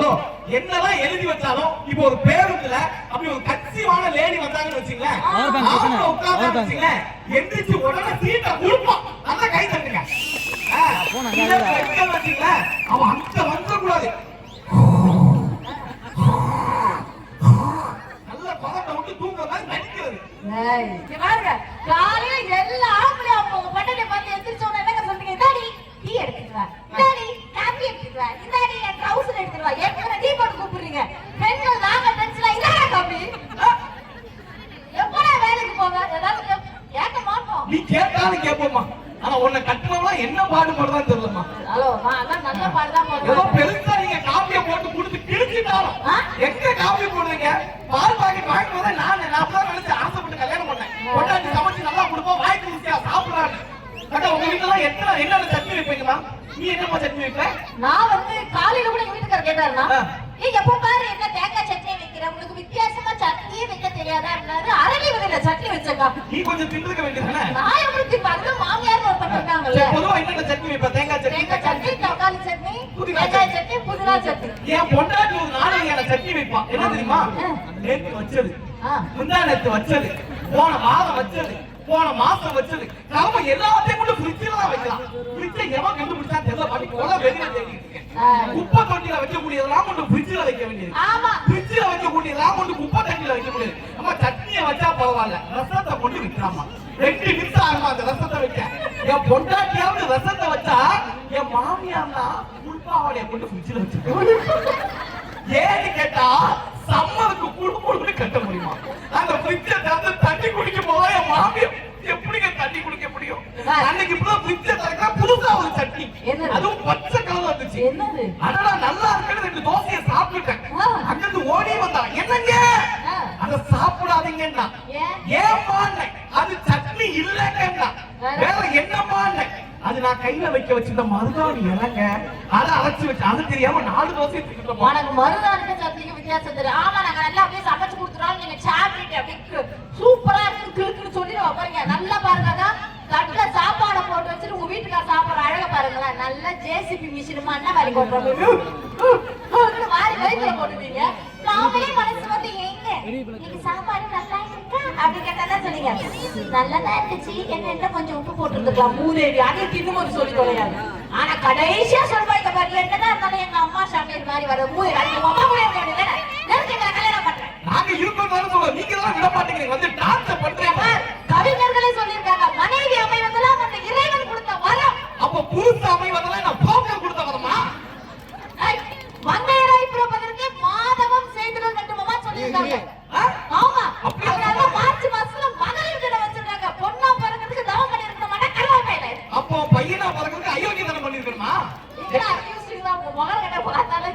யோ என்னதான் எழுதி வச்சாலும் இப்போ ஒரு பேருந்துல அப்படி ஒரு கட்சிவான லேடி வந்தாங்கன்னு வச்சுங்களேன், உட்கார்ந்து வச்சுங்களேன், எந்திரிச்சு உடனே சீட்டை கொடுப்போம். நல்லா கை தட்டுங்க. வச்சுங்களேன், அவன் அங்க வந்துடக்கூடாது. நல்ல பதத்தை விட்டு தூங்குற மாதிரி நடிக்கிறது. காலையில எல்லா ஆம்பளையும் அவங்க பட்டனை பார்த்து எந்திரிச்சோன்னு என்ன சொல்றீங்க? இந்தாடி டீ எடுத்துட்டு வா, இந்தாடி காபி எடுத்துட்டு வா, இந்தாடி என் ட்ரவுசர் எடுத்துட்டு வா. ஏற்கனவே டீ போட்டு கூப்பிடுறீங்க. பெண்கள் நாங்க டென்ஷனா இந்தாடா காபி. எப்படா வேலைக்கு போங்க? ஏதாவது கேட்க மாட்டோம். நீ கேட்டாலும் கேட்போமா, ஆனா உன்னை கட்டணம்னா என்ன பாடுபடுதான் தெரியலமா. ஹலோ அதான் நல்ல பாடுதான் போடுறோம். ஏதோ பெருசா நீங்க காப்பியை போட்டு குடுத்து கிழிச்சிட்டாலும் எங்க காப்பி போடுறீங்க? பால் பாக்கெட் வாங்கிட்டு வந்தா நான் அப்பதான் நினைச்சு ஆசைப்பட்டு கல்யாணம் பண்ணேன். கொண்டாடி சமைச்சு நல்லா கொடுப்போம், வாய்க்கு ருசியா சாப்பிடறான்னு. அக்கா உங்க வீட்டுல என்னென்ன சட்னி வைப்பீங்களா? நீ என்னமா சட்னி வைப்ப? நான் வந்து காலையில கூட வீட்டுக்காரர் கேட்டாருன்னா, நீ எப்ப பாரு என்ன தேங்காய் சட்னி வைக்கிற, உனக்கு வித்தியாசமா சட்னியே வைக்க தெரியாதா? அரளி விதையில சட்னி வச்சக்கா. நீ கொஞ்சம் தின்னுக்க வேண்டியதானே? நான் எப்படி பல்ல மாமியார் ஒருத்தர் இருக்காங்கல்ல. பொதுவா என்னென்ன சட்னி வைப்ப? தேங்காய் சட்னி, தக்காளி சட்னி, வெங்காய சட்னி, புதினா சட்னி. என் பொண்டாட்டி ஒரு நாளைக்கு சட்னி வைப்பான். என்ன தெரியுமா? நேற்று வச்சது, முந்தா நேற்று வச்சது, போன மாதம் வச்சது, போன மாசம் வச்சது, நாம எல்லாத்தையும் கூட ஃப்ரிட்ஜ்ல தான் வைக்கலாம். ஃப்ரிட்ஜை எவன் கண்டுபிடிச்சா தெரியல. பாட்டி கொலை வெளியில தேடிட்டு இருக்கேன். குப்பை தொட்டியில வைக்கக்கூடியதெல்லாம் கொண்டு ஃப்ரிட்ஜ்ல வைக்க வேண்டியது. ஆமா, ஃப்ரிட்ஜ்ல வைக்கக்கூடியதெல்லாம் கொண்டு குப்பை தொட்டியில வைக்க முடியாது. நம்ம சட்னியை வச்சா பரவாயில்ல, ரசத்தை கொண்டு விற்கலாமா? 2 நிமிஷம் ஆகுமா அந்த ரசத்தை வைக்க? என் பொண்டாட்டியாவது ரசத்தை வச்சா, என் மாமியார்னா உள்பாவடைய கொண்டு ஃப்ரிட்ஜ்ல வச்சிருக்கேன். ஏன்னு கேட்டா சம்மருக்கு குடுக்குடுன்னு கட்ட முடியுமா? அந்த ஃப்ரிட்ஜை திறந்து தண்ணி குடிக்க போதா என் மாமியார் எப்படிங்க தண்ணி குடிக்க முடியும்? அன்னைக்கு இப்பதான் ஃப்ரிட்ஜை திறக்க புதுசா ஒரு சட்னி, அதுவும் பச்சை கலர் வந்துச்சு. அதனால நல்லா இருக்குன்னு 2 தோசையை சாப்பிட்டுட்டேன். அங்கிருந்து ஓடி வந்தா, என்னங்க அத சாப்பிடாதீங்கன்னா, ஏமா அது சட்னி இல்லைன்னா, வேற என்னமா? அது நான் கையில வைக்க வச்சிருந்த மருதாணி இறங்க, அதை அரைச்சு வச்சு, அது தெரியாம 4 தோசை தின்னுட்டோம். உனக்கு மருதாணிக்கு சட்னிக்கு வித்தியாசம் தெரியும். ஆமா, நாங்க நல்லா அப்படியே சமைச்சு கொடுத்துறோம். நீங்க சாப்பிட்டு அப்படியே சூப்பரா இருக்கு கிளுக்குன்னு சொல்லி பாருங்க. நல்லா பாருங்க, தட்டுல சாப்பாடை போட்டு வச்சுட்டு உங்க வீட்டுக்கார சாப்பாடு அழக பாருங்களேன். நல்லா ஜேசிபி மிஷினுமா என்ன வாரி போட்டுறோம், வாரி வயிற்றுல போட்டுவீங்க. நாமளே மனசு வந்து எங்க நீங்க சாப்பாடு நல்லா இருக்கா அப்படி கேட்டா சொன்னீங்க, நல்லதான் இருந்துச்சு, என்ன கொஞ்சம் உப்பு போட்டுருக்கலாம், மூதேவி அதையும் தின்னும்போது சொல்லி தொலையாது. ஆனா கடைசியா சொல்வாங்க பாரு, என்னதான் இருந்தாலும் எங்க அம்மா சாமியார் மாதிரி வர மூதேவி, அதுக்கு அம்மா கூட கல்யாணம் பண்றேன். நாங்க இருக்கோம் சொல்ல, நீங்க தான் விட மாட்டேங்கிறீங்க, வந்து டான்ஸ் பண்றீங்க. கவிஞர்களே சொல்லியிருக்காங்க, மனைவி அமைவதெல்லாம் அந்த இறைவன் கொடுத்த வரம். அப்ப புருஷ அமைவதெல்லாம் நான் போக்கர் கொடுத்த வரமா? மங்கையராய் பிறப்பதற்கு மாதவம் செய்திட வேண்டுமா சொல்லியிருக்காங்க. ஆமா, அதனால மார்ச் மாசத்துல மகளிர் தினம் வச்சிருக்காங்க. பொண்ணா பிறக்கிறதுக்கு தவம் பண்ணி இருக்க மாட்டா கருவாப்பையில. அப்போ பையனா பிறக்கிறதுக்கு அயோக்கியத்தனம் பண்ணிருக்கணுமா?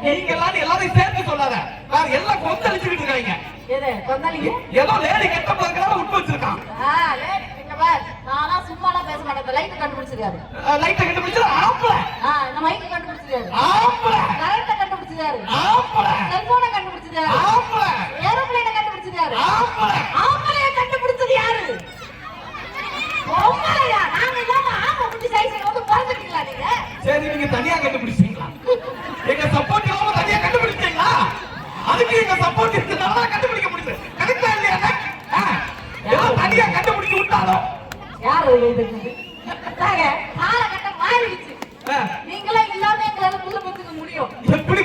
நீங்க எல்லாரும் சேர்த்து சொல்லாத, எல்லாம் கொந்தளிச்சுட்டு இருக்காங்க. ஏதோ லேடி கெட்ட பிறகு விட்டு வச்சிருக்கான். நானா சும்மாலாம் பேச மாட்டேன். லைட் கண்டுபிடிச்சிருக்காரு. லைட் கண்டுபிடிச்சது ஆம்பளை. நம்ம மைக் கண்டுபிடிச்சிருக்காரு. ஆம்பளை. கரண்ட் கண்டுபிடிச்சிருக்காரு. ஆம்பளை. செல்போனை கண்டுபிடிச்சிருக்காரு. ஆம்பளை. ஏரோப்ளேனை கண்டுபிடிச்சிருக்காரு. ஆம்பளை. ஆம்பளைய கண்டுபிடிச்சது யாரு? பொம்பளையா? நாங்க இல்லாம ஆம்பளை குட்டி சைஸ்ல வந்து பிறந்துட்டீங்களா நீங்க? சரி, நீங்க தனியா கண்டுபிடிச்சீங்களா? எங்க சப்போர்ட் இல்லாம தனியா கண்டுபிடிச்சீங்களா? அதுக்கு எங்க சப்போர்ட் இருக்குனால கண்டுபிடிக்க முடியுது. கரெக்டா இல்லையா? தனியா கண்டுபிடிச்சு விட்டாலும் யாரு எழுதுறது? காலகட்டம் மாறிடுச்சு. நீங்களே இல்லாம எங்களால புள்ள பெத்துக்க முடியும். எப்படி?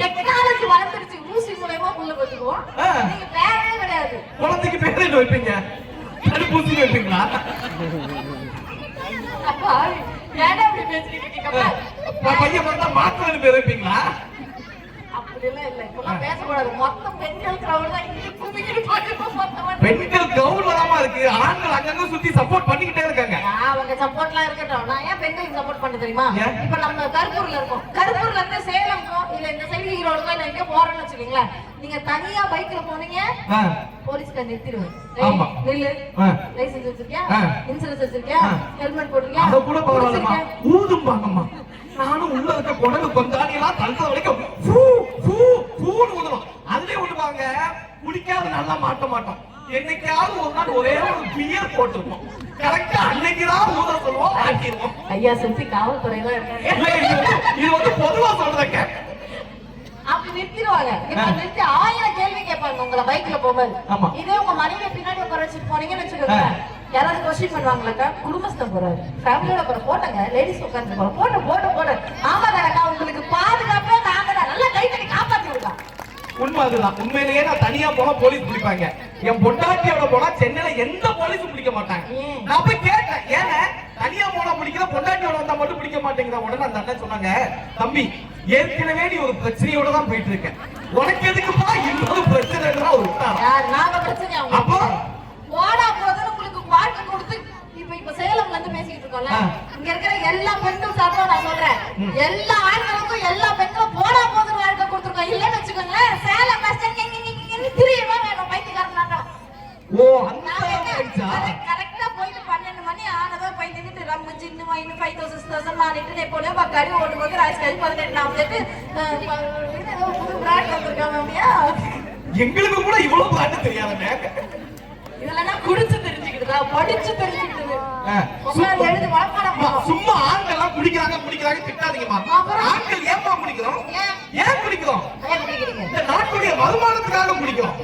டெக்னாலஜி வளர்ந்துருச்சு. ஊசி மூலமா புள்ள பெத்துக்குவோம். நீங்க பேரே கிடையாது. குழந்தைக்கு பேர் என்ன வைப்பீங்க? தடுப்பூசி வைப்பீங்களா? அப்பா ஏன் அப்படி பேசிட்டு இருக்கீங்க? பையன் பார்த்தா மாத்திரை பேர் வைப்பீங்களா? அப்படிலாம் இல்ல. இப்பெல்லாம் பேசக்கூடாது. மொத்தம் பெண்கள் கிரௌட் தான் இங்க குமிக்கிட்டு போயிட்டு மொத்தமா பெண்கள் கிரௌட் வராம இருக்கு. ஆண்கள் அங்கங்க சுத்தி சப்போர்ட் பண்ணிக்கிட்டே இருக்காங்க. அவங்க சப்போர்ட்லாம் இருக்கட்டும். நான் ஏன் பெண்களுக்கு சப்போர்ட் பண்ண தெரியுமா? இப்ப நம்ம கருப்பூர்ல இருக்கோம். கருப்பூர்ல இருந்து சேலம்க்கோ இல்ல இந்த சைடு ஈரோடுக்கோ இல்ல எங்க போறோம்னு வச்சுக்கீங்களேன், நீங்க தனியா பைக்ல போனீங்க, போலீஸ்கார நிறுத்திடுவேன். நில்லு, லைசென்ஸ் வச்சிருக்கியா, இன்சூரன்ஸ் வச்சிருக்கியா, ஹெல்மெட் போட்டிருக்கியா, அத கூட பரவாயில்லமா, ஊதும் பாங்கம்மா. நானும் உள்ள இருக்க குடகு கொண்டாடி எல்லாம் தள்ளுற வரைக்கும் பூ பூ பூன்னு ஊதுறோம். அதுலயே விடுவாங்க. குடிக்காத நல்லா மாட்ட மாட்டோம். என்னைக்காவது ஒரு நாள் ஒரே ஒரு பியர் போட்டுருப்போம். கரெக்டா அன்னைக்குதான் ஊத சொல்லுவோம், ஆக்கிடுவோம். ஐயா சுத்தி காவல்துறையெல்லாம் இருக்காங்க. இது வந்து பொதுவா சொல்றேங்க. அப்படி நிறுத்திடுவாங்க. இப்ப நிறுத்தி 1000 கேள்வி கேட்பாங்க உங்களை பைக்ல போகும்போது. இதே உங்க மனைவி பின்னாடி உட்கார வச்சுட்டு போனீங்கன்னு வச்சுக்கோங்க, யாராவது கொஸ்டின் பண்ணுவாங்களாக்கா, குடும்பஸ்தம் போறாரு, ஃபேமிலியோட போற போட்டங்க, லேடிஸ் உட்கார்ந்து போற போட்டு போட்டு போட்டு. ஆமா தானக்கா, உங்களுக்கு பாதுகாப்பே நாங்க தான். நல்லா கை தட்டி காப்பாத்தி விடுறோம். உண்மை அதுதான். உண்மையிலேயே நான் தனியா போனா போலீஸ் பிடிப்பாங்க. என் பொண்டாட்டியோட போனா சென்னையில எந்த போலீஸும் பிடிக்க மாட்டாங்க. நான் போய் கேட்டேன், ஏன்னா தனியா போனா பிடிக்கிற, பொண்டாட்டியோட வந்தா மட்டும் பிடிக்க மாட்டேங்கிற. உடனே அந்த அண்ணன் சொன்னாங்க, தம்பி ஏற்கனவே நீ ஒரு பிரச்சனையோட தான் போயிட்டு இருக்க, உனக்கு எதுக்குப்பா இன்னொரு பிரச்சனை? நாங்க பிரச்சனை அப்போ போடா போதுன்னு உங்களுக்கு வாழ்க்கை கொடுத்து இப்ப சேலம்ல இருந்து பேசிட்டு இருக்கோம்ல, இங்க இருக்கிற எல்லா பெண்களும் சாப்பிட நான் சொல்றேன், எல்லா ஆண்களுக்கும் எல்லா பெண்களும் போடா போதுன்னு வாழ்க்கை கொடுத்துருக்கோம். இல்லன்னு வச்சுக்கோங்க, சேலம் பஸ் திரியமா வேணும் பைத்தியக்காரனாட்டம். ஓ அந்த கரெக்டா போயிட்டு 12 மணி ஆனதோ போய் நின்னுட்டு ரம்மு ஜின்னு வைன் 5000 6000 மானிட்டு நெப்போலியோ பக்காரி ஓடும்போது ராஜ்காரி 18 48 ஏதோ புது பிராண்ட் வந்திருக்காங்க அப்படியா. எங்களுக்கு கூட இவ்வளவு பிராண்ட் தெரியாதுங்க. இதெல்லாம் குடிச்சு தெரிஞ்சுக்கிட்டதா, படிச்சு தெரிஞ்சுக்கிட்டது. எழுதி வளர்ப்பாடம். சும்மா ஆண்கள் குடிக்கிறாங்க குடிக்கிறாங்க திட்டாதீங்கம்மா. ஆண்கள் ஏமா குடிக்கிறோம்? ஏன் குடிக்கிறோம்? இந்த நாட்டுடைய வருமானத்துக்காக குடிக்கிறோம்.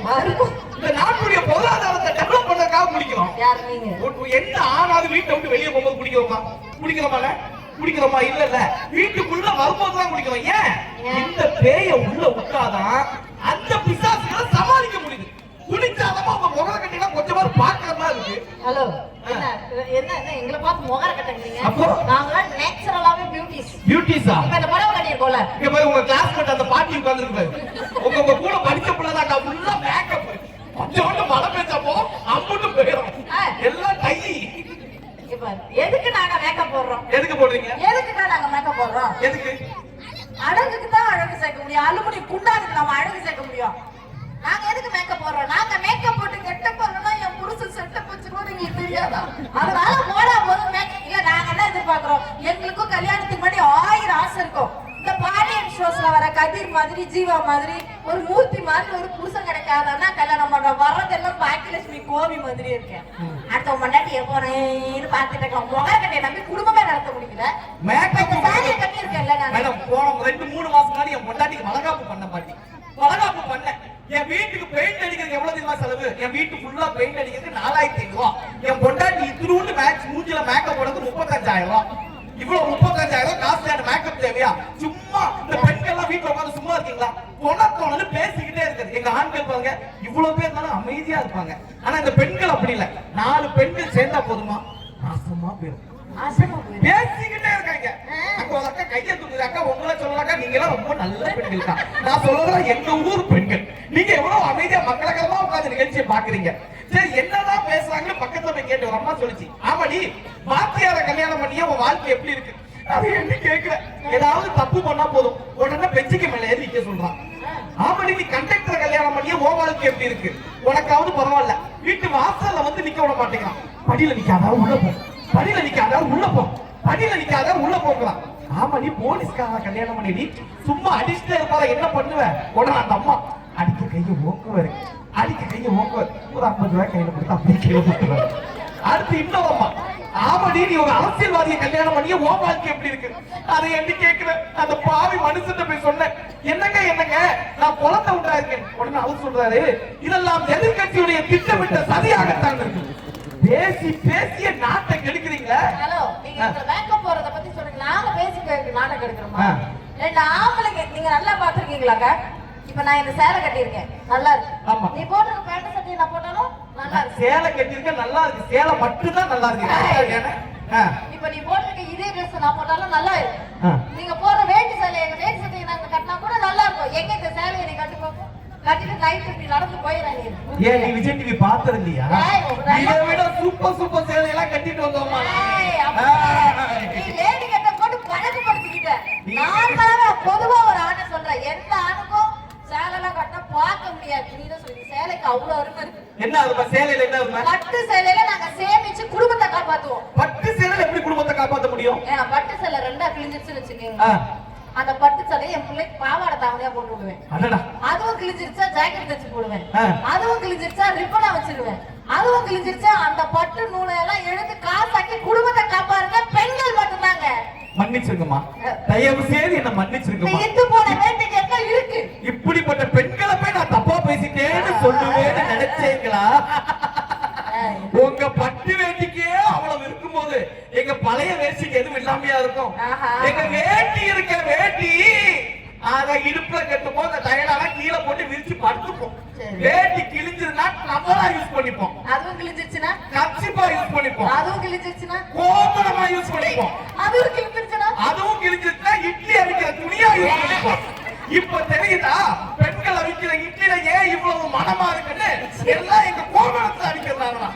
இந்த நாட்டுடைய பொருளாதாரத்தை டெவலப் பண்றதுக்காக குடிக்கிறோம். என்ன ஆனாவது வீட்டை விட்டு வெளியே போகும்போது குடிக்கிறோமா? குடிக்கிறோமா? குடிக்கிறோமா? இல்ல இல்ல, வீட்டுக்குள்ள வரும்போது தான் குடிக்கிறோம். ஏன்? இந்த பேய உள்ள விட்டாதான் அந்த பிசாசுகளை சமாளிக்க முடியுது. குடிச்சாதமா உங்க முகர கட்டினா கொஞ்சமா பாக்குற மாதிரி இருக்கு. ஹலோ, என்ன எங்களை பார்த்து முகர கட்டறீங்க? அப்போ நாங்க நேச்சுரலாவே பியூட்டிஸா? இப்ப இந்த படம் கட்டியிருக்கோம்ல, இங்க போய் உங்க கிளாஸ் மேட் அந்த பாட்டி உட்கார்ந்திருக்கு பாரு, உங்க கூட படிச்ச பிள்ளைதாங்க, ஃபுல்லா மேக்கப், கொஞ்சோண்டு மழை பெஞ்சப்போ அம்புட்டு போயிடும், எல்லாம் டை. இப்ப எதுக்கு நாங்க மேக்கப் போடுறோம்? எதுக்கு போடுறீங்க? எதுக்கு நாங்க மேக்கப் போடுறோம்? எதுக்கு? அழகுக்கு தான் அழகு சேர்க்க முடியும். அலுமினியம் குண்டானுக்கு நம்ம அழகு சேர்க்க முடியும். நாங்க எதுக்கு மேக்கப் போடுறோம்? நாங்க மேக்கப் போட்டு கெட்டப் போறோம்னா என் புருஷன் செட்டப் வச்சுருவோம், உங்களுக்கு தெரியாதா? அதனால போடா போதும் மேக்கப். இல்ல, நாங்க என்ன எதிர்பார்க்கிறோம், எங்களுக்கும் கல்யாணத்துக்கு முன்னாடி 1000 ஆசை இருக்கும். இந்த பாண்டியன் ஷோஸ்ல வர கதிர் மாதிரி, ஜீவா மாதிரி, ஒரு மூர்த்தி மாதிரி ஒரு புருஷன் கிடைக்காதன்னா கல்யாணம் பண்ற. வர்றதெல்லாம் பாக்கியலட்சுமி கோவி மாதிரி இருக்கேன். அடுத்த மண்டாட்டி எப்போன்னு பாத்துட்டு இருக்கலாம். முக கட்டையை நம்பி குடும்பமே நடத்த முடியல. மேக்கப் சாரியை கட்டி இருக்கேன்ல நான். போன 2-3 மாசம் முன்னாடி என் பொண்டாட்டிக்கு வளகாப்பு பண்ண பாட்டி, வளகாப்பு பண்ண. என் வீட்டுக்கு பெயிண்ட் அடிக்கிறது எவ்வளவு தெரியுமா செலவு? என் வீட்டு ஃபுல்லா பெயிண்ட் அடிக்கிறது 4500 ரூபாய். என் பொண்டாட்டி இத்தினூண்டு மூஞ்சில மேக்கப் போடுறது 35000 ரூபாய். இவ்வளவு 35000 காஸ்ட்லியான மேக்கப் தேவையா? சும்மா இந்த பெண்கள் எல்லாம் வீட்டுல உட்கார்ந்து சும்மா இருக்கீங்களா? கொணக்கொணன்னு பேசிக்கிட்டே இருக்குது. எங்க ஆண்கள் பாருங்க, இவ்வளவு பேர் இருந்தாலும் அமைதியா இருப்பாங்க. ஆனா இந்த பெண்கள் அப்படி இல்ல. 4 பெண்கள் சேர்ந்தா போதுமா, நாசமா போயிடும், பேசிக்கிட்டே இருக்காங்க. அங்க ஒரு அக்கா கையை தூக்குது, அக்கா உங்களை சொல்லலாக்கா, நீங்க எல்லாம் ரொம்ப நல்ல பெண்கள் தான். நான் சொல்றதுலாம் எங்க ஊர் பெண்கள். நீங்க எவ்வளவு அமைதியா மக்களகமா உட்கார்ந்து நிகழ்ச்சியை பாக்குறீங்க. சரி, என்னதான் பேசுறாங்கன்னு பக்கத்துல போய் கேட்டு ஒரு அம்மா சொல்லிச்சு, ஆமாடி மாத்தியார கல்யாணம் பண்ணியா உன் வாழ்க்கை எப்படி இருக்கு? அது என்ன கேக்குற, ஏதாவது தப்பு பண்ணா போதும் உடனே பெஞ்சுக்கு மேல ஏறி நிக்க சொல்றான். ஆமாடி நீ கண்டக்டர் கல்யாணம் பண்ணியா உன் வாழ்க்கை எப்படி இருக்கு? உனக்காவது பரவாயில்ல, வீட்டு வாசல்ல வந்து நிக்க விட மாட்டேங்கிறான். படியில நிக்காத உள்ள போ, படியில நிக்காத உள்ள போ, படியில நிக்காத உள்ள போகலாம். ஆமா நீ போலீஸ்கார கல்யாணம் பண்ணி சும்மா அடிச்சுட்டே இருப்பாத, என்ன பண்ணுவ? உடனே அந்த அம்மா அடிக்க கையை ஓக்குவாரு, அடிக்க கையை ஓக்குவாரு, ஒரு 50 ரூபாய் கையில கொடுத்து அப்படியே கீழே போட்டுருவாரு. அடுத்து இன்னொரு அம்மா, ஆமாடி நீ ஒரு அரசியல்வாதியை கல்யாணம் பண்ணி உன் வாழ்க்கை எப்படி இருக்கு? அதை என்ன கேட்கிற? அந்த பாவி மனுஷன் போய் சொன்னேன், என்னங்க என்னங்க நான் குழந்தை உண்டா இருக்கேன். உடனே அவர் சொல்றாரு, இதெல்லாம் எதிர்கட்சியுடைய திட்டமிட்ட சதியாகத்தான் இருக்கு. பேசி பேசிய நாட்டை கெடுக்கிறீங்களா? ஹலோ, நீங்க இந்த மேக்கப் போறத பத்தி சொல்றீங்க, நாங்க பேசி நாட்டை கெடுக்கிறோமா? 2 ஆம்பளைங்க நீங்க நல்லா பாத்துருக்கீங்களாங்க? இப்ப நான் இந்த சேலை கட்டியிருக்கேன், நல்லா இருக்கு. ஆமா, நீ போட்டிருக்க பேண்ட் சட்டை நான் போட்டாலும் நல்லா இருக்கு. சேலை கட்டியிருக்க நல்லா இருக்கு, சேலை மட்டும் தான் நல்லா இருக்கு. இப்ப நீ போட்டிருக்க இதே ட்ரெஸ் நான் போட்டாலும் நல்லா இருக்கு. நீங்க போற வேட்டி சட்டையை நாங்க கட்டினா கூட நல்லா இருக்கும். எங்க இந்த சேலையை நீ கட்டி பார்ப்போம், கட்டிட்டு நைட் இப்படி நடந்து போயிடாங்க. ஏன் நீ விஜய் டிவி பார்த்தது இல்லையா? இதை விட சூப்பர் சேலை எல்லாம் கட்டிட்டு வந்தோமா? நீ லேடி கட்ட போட்டு பழக்கப்படுத்திக்கிட்ட. நான் பொதுவா ஒரு ஆணை சொல்றேன், எந்த ஆணுக்கும் சேலைலாம் கட்ட பார்க்க முடியாது. நீ தான் சொல்லி சேலைக்கு அவ்வளவு அருமை இருக்கு. என்ன அருமை? சேலையில என்ன அருமை? பட்டு சேலையில நாங்க சேமிச்சு குடும்பத்தை காப்பாத்துவோம். பட்டு சேலையில எப்படி குடும்பத்தை காப்பாற்ற முடியும்? ஏன்னா பட்டு சேலை 2ஆ கிழிஞ்சிருச்சுன்னு வச்சுக்கோங்க, அந்த பட்டு சடையை என் பிள்ளைக்கு பாவாடை தாவணியா போட்டு விடுவேன். அதுவும் கிழிஞ்சிருச்சா ஜாக்கெட் தச்சு போடுவேன். அதுவும் கிழிஞ்சிருச்சா ரிப்பனா வச்சிருவேன். அதுவும் கிழிஞ்சிருச்சா அந்த பட்டு நூலை எல்லாம் எடுத்து காசாக்கி குடும்பத்தை காப்பாருங்க பெண்கள் மட்டும்தாங்க. மன்னிச்சிருங்கம்மா, தயவு செய்து என்ன மன்னிச்சிருங்கம்மா. இத்து போன வேண்டிக்கு என்ன இருக்கு? இப்படி ஆஹா. எங்க வேட்டி இருக்க வேட்டி அத இடுப்புல கட்டுப்போம், அந்த டயலாலாம் கீழே போட்டு விரிச்சு படுத்துப்போம். சரி. வேட்டி கிழிஞ்சதுன்னா நம்மளா யூஸ் பண்ணிப்போம், அதுவும் கிழிஞ்சிருச்சுன்னா கப்சிப்பா யூஸ் பண்ணிப்போம், அதுவும் கிழிஞ்சிருச்சுன்னா கோமணமா யூஸ் பண்ணிப்போம், அதுவும் கிழிஞ்சிருச்சுன்னா அதுவும் கிழிஞ்சிருச்சுன்னா இட்லி அவிக்கிற துணியா யூஸ் பண்ணிப்போம். இப்ப தெரியுதா பெண்கள் அவிக்கிற இட்லியில ஏன் இவ்வளவு மனமா இருக்குன்னு? எல்லாம் எங்க கோமணத்துல அவிக்கிறாங்களா?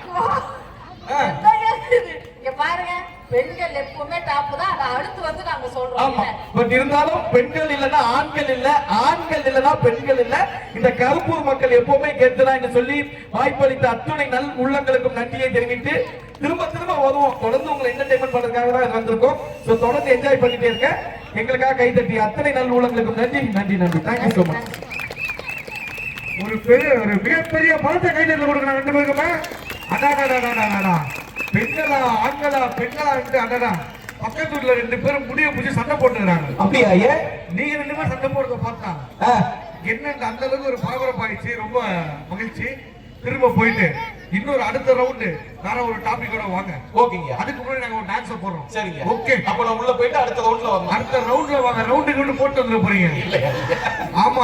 என்னங்க இது? இங்க பாருங்க, பெண்கள் எப்பவுமே டாப் தான், அதை அடுத்து வந்து நாங்க சொல்றோம். ஆமா, பட் இருந்தாலும் பெண்கள் இல்லனா ஆண்கள் இல்ல, ஆண்கள் இல்லனா பெண்கள் இல்ல. இந்த கருப்பூர் மக்கள் எப்பவுமே கேட்டுதான் என்று சொல்லி வாய்ப்பளித்த அத்துணை நல் உள்ளங்களுக்கும் நன்றியை தெரிவித்து திரும்ப திரும்ப வருவோம். தொடர்ந்து உங்களை என்டர்டைன்மெண்ட் பண்றதுக்காக தான் வந்திருக்கோம். சோ தொடர்ந்து என்ஜாய் பண்ணிட்டே இருக்க. எங்களுக்காக கைதட்டி அத்தனை நல் உள்ளங்களுக்கும் நன்றி நன்றி நன்றி. Thank you so much. ஒரு மிகப்பெரிய பணத்தை கையில் கொடுக்கணும் ரெண்டு பேருக்குமே. அடாடா பெண்களா ஆண்களா பெண்களா அடடா பக்கத்து ஊர்ல ரெண்டு பேரும் முடிய பிடிச்சி சண்டை போட்டுக்கிறாங்க. அப்படியா? ஏன் நீங்க ரெண்டு பேரும் சண்டை போடுறத பார்த்தா என்னன்னு அந்த அளவுக்கு ஒரு பரபரப்பாயிடுச்சு. ரொம்ப மகிழ்ச்சி. திரும்ப போயிட்டு இன்னொரு அடுத்த ரவுண்டு வேற ஒரு டாபிக்கோட வாங்க. ஓகேங்க. அதுக்கு முன்னாடி நாங்க ஒரு டான்ஸ் போடுறோம். சரிங்க. ஓகே, அப்ப நான் உள்ள போயிட்டு அடுத்த ரவுண்ட்ல வரணும். அடுத்த ரவுண்ட்ல வாங்க. ரவுண்டுக்கு போட்டு வந்துட போறீங்க. ஆமா.